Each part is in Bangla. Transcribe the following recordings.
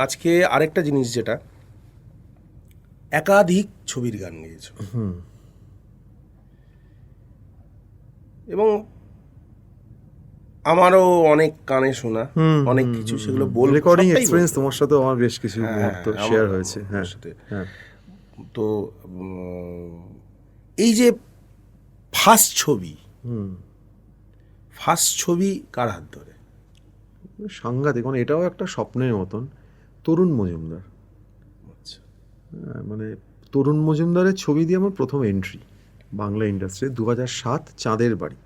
আজকে আরেকটা জিনিস, যেটা একাধিক ছবির গান গেয়েছো এবং আমারও অনেক কানে শোনা অনেক কিছু, সেগুলো বলবো। রেকর্ডিং সবটাই এক্সপিরিয়েন্স বলবো। তোমার সাথে আমার বেশ কিছু মুহূর্ত শেয়ার হয়েছে। হ্যাঁ, সাথে হ্যাঁ। তো এই যে ফার্স্ট ছবি কার হাত ধরে? সাংঘাতিক, মানে এটাও একটা স্বপ্নের মতন। তরুণ মজুমদার। আচ্ছা। মানে তরুণ মজুমদারের ছবি দিয়ে আমার প্রথম এন্ট্রি বাংলা ইন্ডাস্ট্রি 2007 চাঁদের বাড়ি।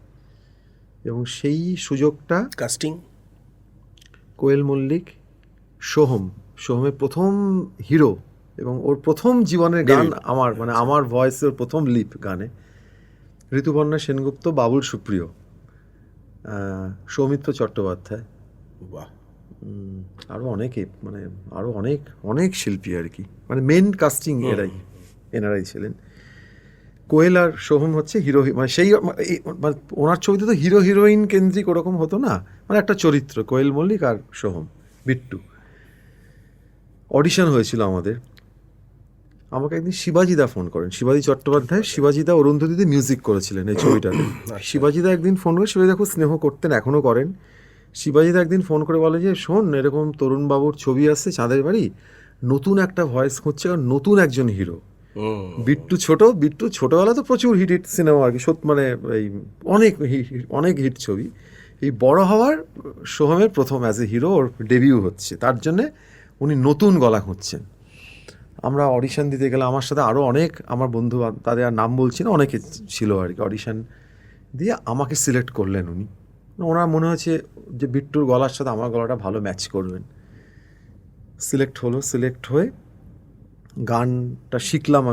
এবং সেই সুযোগটা কাস্টিং কোয়েল মল্লিক, সোহমের প্রথম হিরো এবং ওর প্রথম জীবনের গান আমার, মানে আমার ভয়েসের প্রথম লিপ গানে। ঋতুপর্ণা সেনগুপ্ত, বাবুল সুপ্রিয়, সৌমিত্র চট্টোপাধ্যায়, বাহ, আরও অনেকে, মানে আরও অনেক অনেক শিল্পী আর কি, মানে মেন কাস্টিং এনারাই ছিলেন। কোয়েল আর সোহম হচ্ছে হিরো, মানে সেই মানে ওনার ছবিতে তো হিরো হিরোইন কেন্দ্রিক ওরকম হতো না, মানে একটা চরিত্র কোয়েল মল্লিক আর সোহম, বিট্টু। অডিশন হয়েছিল আমাদের। আমাকে একদিন শিবাজিদা ফোন করেন, শিবাজি চট্টোপাধ্যায়। শিবাজিদা অরুন্ধতিতে মিউজিক করেছিলেন এই ছবিটাতে। শিবাজিদা একদিন ফোন করে, শিবাজিদা খুব স্নেহ করতেন, এখনও করেন। শিবাজিদা একদিন ফোন করে বলে যে, শোন, এরকম তরুণবাবুর ছবি আসছে চাঁদের বাড়ি, নতুন একটা ভয়েস হচ্ছে, কারণ নতুন একজন হিরো। বিট্টু ছোটবেলা তো প্রচুর হিট সিনেমা আর কি, মানে এই অনেক হিট ছবি। এই বড় হওয়ার সোহমের প্রথম as a hero or debut হচ্ছে, তার জন্যে উনি নতুন গলা খুঁজছেন। আমরা অডিশন দিতে গেলে, আমার সাথে আরও অনেক আমার বন্ধু, তাদের আর নাম বলছি না, অনেকে ছিল আর কি। অডিশন দিয়ে আমাকে সিলেক্ট করলেন উনি। ওনার মনে হয়েছে যে বিট্টুর গলার সাথে আমার গলাটা ভালো ম্যাচ করবেন। সিলেক্ট হয়ে গানটা শিখলাম।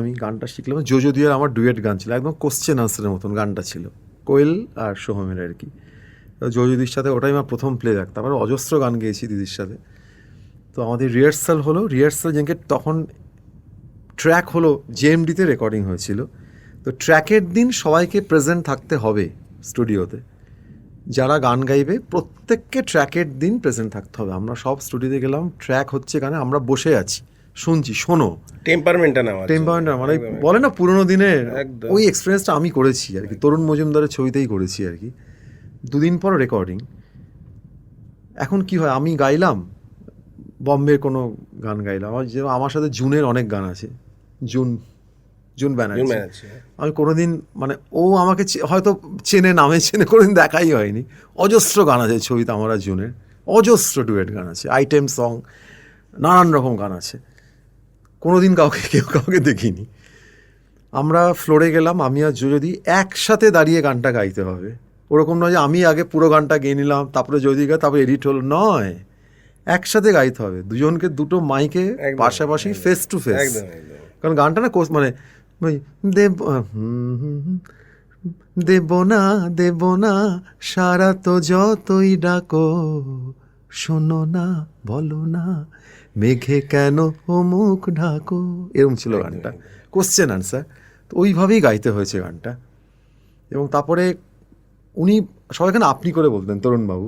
জোজোদিয়ার আমার ডুয়েট গান ছিল, একদম কোশ্চেন আনসারের মতন গানটা ছিল, কোয়েল আর সোহমের আর কি। জোজোদির সাথে ওটাই আমার প্রথম প্লেব্যাক। তারপরে অজস্র গান গেয়েছি দিদির সাথে। তো আমাদের রিহার্সাল যেদিনকে, তখন ট্র্যাক হলো, জেএমডিতে রেকর্ডিং হয়েছিল। তো ট্র্যাকের দিন সবাইকে প্রেজেন্ট থাকতে হবে স্টুডিওতে, যারা গান গাইবে প্রত্যেককে ট্র্যাকের দিন প্রেজেন্ট থাকতে হবে। আমরা সব স্টুডিওতে গেলাম, ট্র্যাক হচ্ছে গানে, আমরা বসে আছি, শুনছি, শোনো, টেম্পারমেন্টটা মানে বলে না পুরোনো দিনের ওই এক্সপিরিয়েন্সটা আমি করেছি আর কি, তরুণ মজুমদারের ছবিতেই করেছি আর কি। 2 দিন পর রেকর্ডিং। এখন কি হয়, আমি গাইলাম বম্বের কোনো গান গাইলাম, আমার সাথে জুনের অনেক গান আছে, জুন ব্যানার্জি। আমি কোনোদিন, মানে ও আমাকে হয়তো নামে চেনে, কোনোদিন দেখাই হয়নি। অজস্র গান আছে ছবিতে আমার আর জুনের, অজস্র ডুয়েট গান আছে, আইটেম সং, নানান রকম গান আছে। কোনোদিন কাউকে দেখিনি। আমরা ফ্লোরে গেলাম, আমি আর যদি একসাথে দাঁড়িয়ে গানটা গাইতে হবে। ওরকম নয় যে আমি আগে পুরো গানটা গেয়ে নিলাম, তারপরে যদি গাই, তারপরে এডিট হলো, নয়, একসাথে গাইতে হবে, দুজনকে দুটো মাইকে পাশাপাশি, ফেস টু ফেস। কারণ গানটা না মানে দেব না সারা তো যতই ডাকো, শোনো না, বলো না, মেঘে কেন ও মুখ ঢাকো, এরকম ছিল গানটা, কোশ্চেন আনসার। তো ওইভাবেই গাইতে হয়েছে গানটা। এবং তারপরে উনি সবাইখানে আপনি করে বলতেন, তরুণবাবু।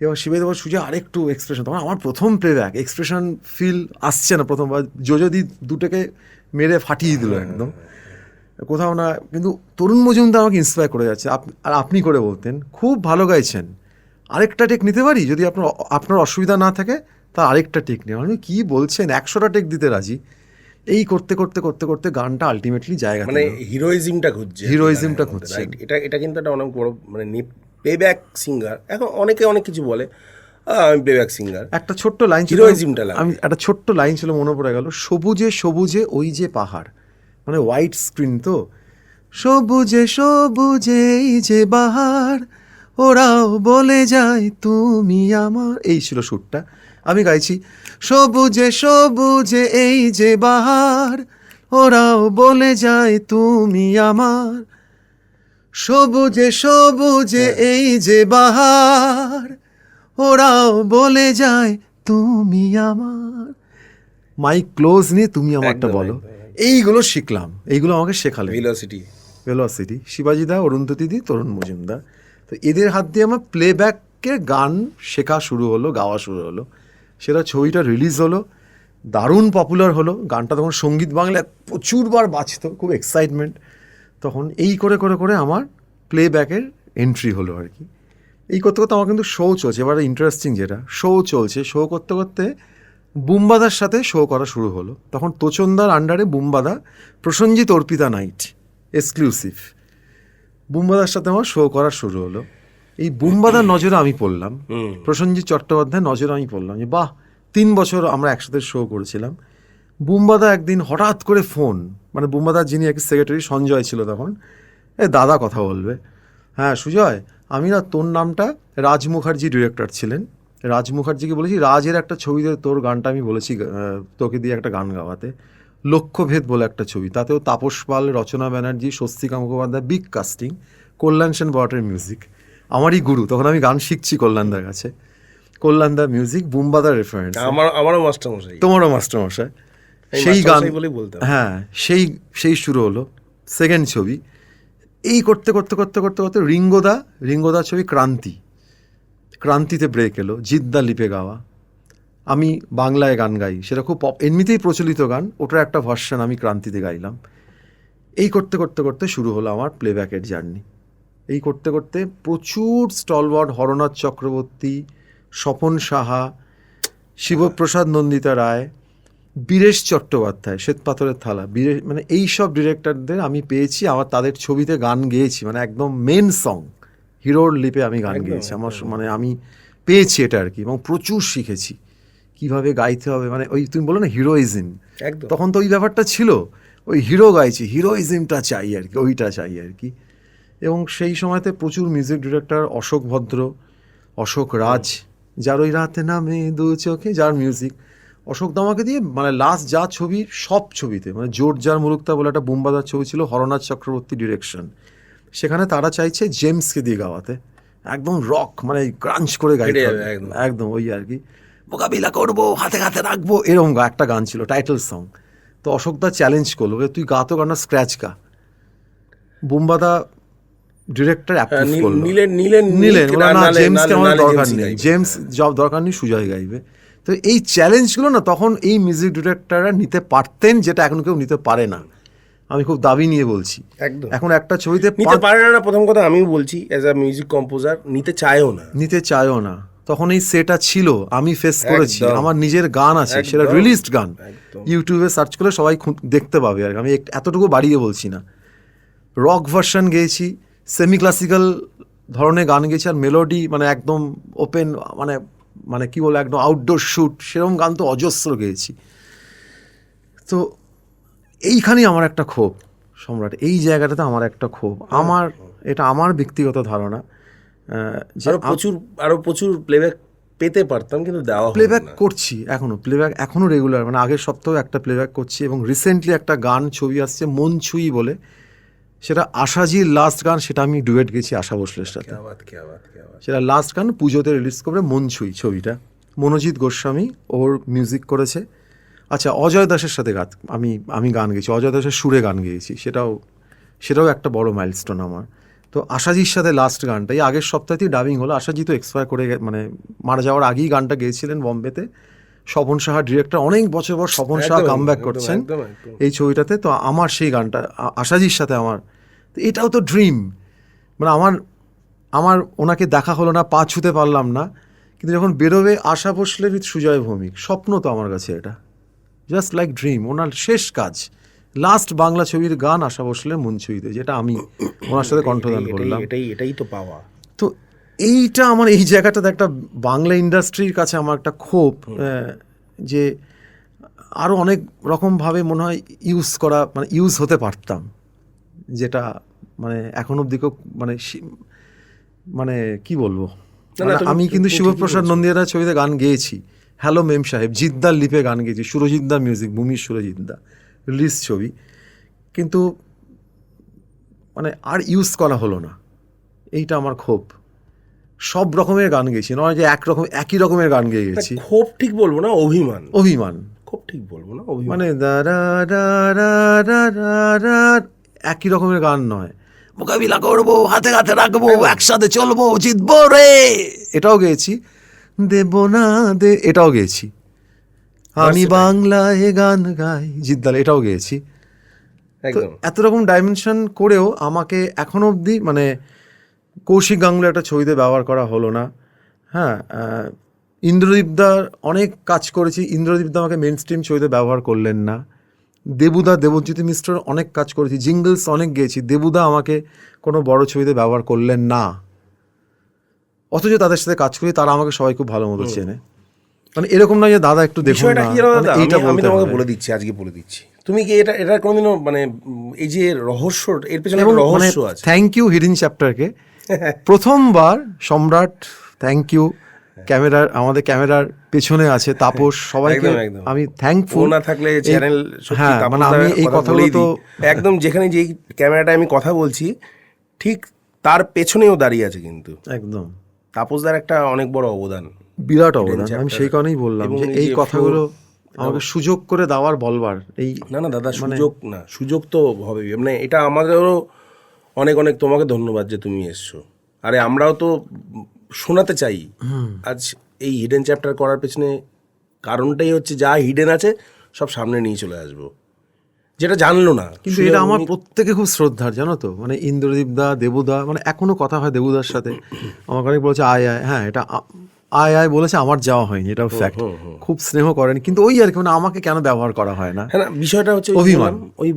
এবার শিবেদ সুজা আরেকটু এক্সপ্রেশন, তখন আমার প্রথম প্লেব্যাক, এক্সপ্রেশন ফিল আসছে না প্রথমবার, যদি দুটোকে মেরে ফাটিয়ে দিল একদম, কোথাও না। কিন্তু তরুণ মজুমদার আমাকে ইন্সপায়ার করে যাচ্ছে, আর আপনি করে বলতেন, খুব ভালো গাইছেন, আরেকটা টেক নিতে পারি, যদি আপনার অসুবিধা না থাকে তা আরেকটা টেক নিয়ে। আমি কি বলছেন, 100টা টেক দিতে রাজি। এই করতে করতে করতে করতে গানটা আলটিমেটলি জায়গা, মানে হিরোইজমটা খুঁজছে। এটা কিন্তু একটা অনেক বড়, মানে প্লেব্যাক সিঙ্গার। এখন অনেকে অনেক কিছু বলে, আমি প্লেব্যাক সিঙ্গার। একটা ছোট্ট লাইন ছিল, আমি একটা ছোট্ট লাইন ছিল, মনে পড়ে গেল, সবুজে সবুজে ওই যে পাহাড়, মানে হোয়াইট স্ক্রিন তো, সবুজে সবুজে এই যে বাহার, ওরাও বলে যায় তুমি আমার, এই ছিল সুরটা। আমি গাইছি, সবুজে সবুজে এই যে বাহার, ওরাও বলে যায় তুমি আমার, সবুজে সবুজে এই যে বাহার, ওরাও বলে যায় তুমি আমার, মাইক ক্লোজ নিয়ে তুমি আমারটা বলো। এইগুলো শিখলাম, এইগুলো আমাকে শেখালে। ভেলোসিটি, শিবাজিদা, অরুন্ধতিদি, তরুণ মজুমদার। তো এদের হাত দিয়ে আমার প্লেব্যাকের গান শেখা শুরু হলো, গাওয়া শুরু হলো। সেটা ছবিটা রিলিজ হলো, দারুণ পপুলার হলো গানটা, তখন সঙ্গীত বাংলায় প্রচুরবার বাজতো, খুব এক্সাইটমেন্ট। তখন এই করে করে করে আমার প্লেব্যাকের এন্ট্রি হলো আর কি। এই করতে করতে আমার কিন্তু শো চলছে, এবারে ইন্টারেস্টিং যেটা, শো চলছে, শো করতে করতে বুম্বাদার সাথে শো করা শুরু হলো। তখন তোচনদার আন্ডারে বুম্বাদা, প্রসেনজিৎ অর্পিতা নাইট এক্সক্লুসিভ, বুম্বাদার সাথে আমার শো করা শুরু হলো। এই বুম্বাদার নজরে আমি পড়লাম, প্রসেনজিৎ চট্টোপাধ্যায়ের নজরে আমি পড়লাম যে বাহ, 3 বছর আমরা একসাথে শো করেছিলাম। বুম্বাদা একদিন হঠাৎ করে ফোন, মানে বুম্বাদার যিনি এক সেক্রেটারি সঞ্জয় ছিল তখন, দাদা কথা বলবে, হ্যাঁ সুজয়, আমি না তোর নামটা, রাজ মুখার্জি ডিরেক্টর ছিলেন, রাজ মুখার্জিকে বলেছি রাজের একটা ছবিতে তোর গানটা আমি বলেছি তোকে দিয়ে একটা গান গাওয়াতে, লক্ষ্যভেদ বলে একটা ছবি, তাতেও তাপস পাল, রচনা ব্যানার্জি, স্বস্তিকা মুখোপাধ্যায়, বিগ কাস্টিং, কল্যাণ সেন বটের মিউজিক, আমারই গুরু, তখন আমি গান শিখছি কল্যাণদার কাছে, কল্যাণদার মিউজিক, বুম্বাদার রেফারেন্স, আমারও মাস্টারমশাই, তোমারও মাস্টারমশাই, সেই গান, হ্যাঁ সেই শুরু হলো সেকেন্ড ছবি। এই করতে করতে করতে করতে করতে রিঙ্গোদা ছবি ক্রান্তিতে ব্রেক এলো, জিদ্দা লিপে গাওয়া, আমি বাংলায় গান গাই, সেটা খুব এমনিতেই প্রচলিত গান, ওটার একটা ভার্সন আমি ক্রান্তিতে গাইলাম। এই করতে করতে করতে শুরু হলো আমার প্লেব্যাকের জার্নি। এই করতে করতে প্রচুর স্টলওয়ার্ড, হরনাথ চক্রবর্তী, স্বপন সাহা, শিবপ্রসাদ নন্দিতা রায়, বীরেশ চট্টোপাধ্যায়, শ্বেতপাথরের থালা, মানে এই সব ডিরেক্টরদের আমি পেয়েছি, আমার তাদের ছবিতে গান গেয়েছি, মানে একদম মেন সং, হিরোর লিপে আমি গান গেয়েছি, আমার মানে আমি পেয়েছি এটা আর কি, এবং প্রচুর শিখেছি কিভাবে গাইতে হবে, মানে ওই তুমি বলো না হিরোইজম, তখন তো ওই ব্যাপারটা ছিল, ওই হিরো গাইছি, হিরোইজমটা চাই আর কি, ওইটা চাই আর কি। এবং সেই সময়তে প্রচুর মিউজিক ডিরেক্টর, অশোক ভদ্র, অশোক রাজ, যার ওই রাতে নামে দু চোখে, যার মিউজিক, অশোক দামাকে দিয়ে মানে লাস্ট যা ছবি, সব ছবিতে, মানে জোর যার মুলুকতা বলে একটা বুম্বাদার ছবি ছিল, হরনাথ চক্রবর্তী ডিরেকশন, সেখানে তারা চাইছে জেমসকে দিয়ে গাওয়াতে, একদম রক, মানে ক্রাঞ্চ করে গাইতে হবে একদম, ওই আর কি, মোকাবিলা করবো, হাতে হাতে রাখবো, এরকম একটা গান ছিল টাইটেল সং। তো অশোকদা চ্যালেঞ্জ করলো, তুই গাতো গানটা স্ক্র্যাচ গা, বুম্বাদা ডিরেক্টর অ্যাপ্রুভ করলো, নিলেন না, জেমসকে আমার দরকার নেই, জেমস জব দরকার নেই, সুজয় গাইবে। তো এই চ্যালেঞ্জগুলো না তখন এই মিউজিক ডিরেক্টররা নিতে পারতেন, যেটা এখন কেউ নিতে পারে না, আমি খুব দাবি নিয়ে বলছি, এখন একটা ছবিতে নিতে পারে না, প্রথম কথা আমিও বলছি, অ্যাজ আ মিউজিক কম্পোজার নিতে চায়ও না, তখন এই সেটা ছিল, আমি ফেস করেছি, আমার নিজের গান আছে, সেটা রিলিজড গান, ইউটিউবে সার্চ করলে সবাই দেখতে পাবে আর আমি এতটুকু বাড়িয়ে বলছি না, রক ভার্সন গেয়েছি, সেমি ক্লাসিক্যাল ধরনের গান গেয়েছি, আর মেলোডি মানে একদম ওপেন, মানে কি বলে একদম আউটডোর শ্যুট, সেরকম গান তো অজস্র গেয়েছি। তো এইখানেই আমার একটা ক্ষোভ সম্রাট, এই জায়গাটাতে আমার একটা ক্ষোভ, এটা আমার ব্যক্তিগত ধারণা, আরো প্রচুর প্লেব্যাক পেতে পারতাম, কিন্তু প্লেব্যাক করছি এখনো রেগুলার, মানে আগের সপ্তাহে একটা প্লেব্যাক করছি, এবং রিসেন্টলি একটা গান ছবি আসছে মন ছুঁই বলে, সেটা আশাজির লাস্ট গান, সেটা আমি ডুয়েট গেছি আশা ভোসলের সাথে, সেটা লাস্ট গান পুজোতে রিলিজ করবে, মন ছুঁই ছবিটা, মনোজিৎ গোস্বামী ওর মিউজিক করেছে। আচ্ছা, অজয় দাসের সাথে আমি গান গেয়েছি, অজয় দাসের সুরে গান গেয়েছি, সেটাও একটা বড় মাইলস্টোন আমার। তো আশাজির সাথে লাস্ট গানটা এই আগের সপ্তাহেতেই ডাবিং হলো, আশাজি তো এক্সপায়ার করে মানে মারা যাওয়ার আগেই গানটা গেয়েছিলেন বম্বেতে, স্বপন সাহা ডিরেক্টর, অনেক বছর পর স্বপন সাহা কামব্যাক করছেন এই ছবিটাতে, তো আমার সেই গানটা আশাজির সাথে আমার, তো এটাও তো ড্রিম, মানে আমার ওনাকে দেখা হলো না, পা ছুতে পারলাম না, কিন্তু যখন বেরোবে আশা ভোসলে উইথ সুজয় ভৌমিক, স্বপ্ন তো আমার কাছে এটা, জাস্ট লাইক ড্রিম। ওনার শেষ কাজ, লাস্ট বাংলা ছবির গান আশা ভোসলে মন ছুঁইতে, যেটা আমি ওনার সাথে কণ্ঠদান করলাম, এটাই তো পাওয়া। তো এইটা আমার এই জায়গাটাতে একটা বাংলা ইন্ডাস্ট্রির কাছে আমার একটা ক্ষোভ, যে আরও অনেক রকমভাবে মনে হয় ইউজ হতে পারতাম, যেটা মানে এখন অব্দিকেও মানে কি বলবো, আমি কিন্তু শিবপ্রসাদ নন্দিয়ার ছবিতে গান গেয়েছি, হ্যালো মেম সাহেব, জিদ্দার লিপে গান গেয়েছি, সুরজিৎদা মিউজিক, ভূমির সুরজিৎদা, রিলিজ ছবি, কিন্তু মানে আর ইউজ করা হলো না, এইটা আমার ক্ষোভ। সব রকমের গান গেয়েছি, নয় যে একই রকমের গান গেয়ে গেছি, ক্ষোভ ঠিক বলবো না, অভিমান, খুব ঠিক বলবো না, মানে একই রকমের গান নয়, মোকাবিলা করবো, হাতে হাতে রাখবো, একসাথে চলবো, জিতবো রে, এটাও গেয়েছি, দেব না দে, এটাও গেয়েছি, আমি বাংলায় গান গাই, জিদ্দাল এটাও গেয়েছি। তো একদম এত রকম ডাইমেনশন করেও আমাকে এখনো অবধি মানে কৌশিক গাঙ্গুলি একটা ছবিতে ব্যবহার করা হলো না। হ্যাঁ, ইন্দ্রদীপদার অনেক কাজ করেছি, ইন্দ্রদীপদা আমাকে মেন স্ট্রিম ছবিতে ব্যবহার করলেন না। দেবুদা, দেবজ্যোতি মিশ্রর অনেক কাজ করেছি, জিঙ্গলস অনেক গেয়েছি, দেবুদা আমাকে কোনো বড় ছবিতে ব্যবহার করলেন না। অথচ তাদের সাথে কাজ করি, তারা আমাকে সবাই খুব ভালো মতো চেনে। মানে এরকম নয় যে দাদা একটু দেখুন বিষয়টা না, কি জানো মানে দাদা, এইটা আমি বলতে তোমাকে হবে। বলে দিচ্ছি, আজকে বলে দিচ্ছি। তুমি কি এটা কোনোদিনও মানে এই যে রহস্য, এর পেছনে এবং একটা মানে রহস্য আছে। থ্যাংক ইউ হিডেন চ্যাপ্টারকে, প্রথমবার সম্রাট, থ্যাংক ইউ ক্যামেরার, আমাদের ক্যামেরার পেছনে আছে তাপস, সবাইকে একদম, একদম। আমি থ্যাঙ্কফুল। ও না থাকলে চ্যানেল সত্যি হ্যাঁ, মানে তাপসদার আমি এই কথা কথাগুলো বলেই তো দিই। একদম যেখানে যেই ক্যামেরাটায় আমি কথা বলছি ঠিক তার পেছনেও দাঁড়িয়ে আছে কিন্তু একদম তাপসদার একটা অনেক বড় অবদান। বিরাট অবদান। আমি chapter সেই কারণেই বললাম এবং যে এই এই যে কথাগুলো আমাকে সুযোগ করে দেওয়ার, বলবার এই না না দাদা, সুযোগ তো হবে, মানে এটা আমাদেরও অনেক অনেক তোমাকে ধন্যবাদ যে তুমি এসছো। আরে আমরাও তো শোনাতে চাই। আজ এই হিডেন চ্যাপ্টার করার পেছনে কারণটাই হচ্ছে যা হিডেন আছে সব সামনে নিয়ে চলে আসবো, যেটা জানলো না। কিন্তু এটা আমার প্রত্যেকে খুব শ্রদ্ধার, জানো তো, মানে ইন্দ্রদীপ দা, দেবুদা, মানে এখনো কথা হয় দেবুদার সাথে। আমাকে অনেক বলেছে আয় আয়, হ্যাঁ এটা আয় আয় বলেছে, আমার যাওয়া হয়নি, এটাও ফ্যাক্ট। খুব স্নেহ করেন, কিন্তু ওই আর কি, মানে আমাকে কেন ব্যবহার করা হয় না, হ্যাঁ না, বিষয়টা হচ্ছে অভিমান। ওই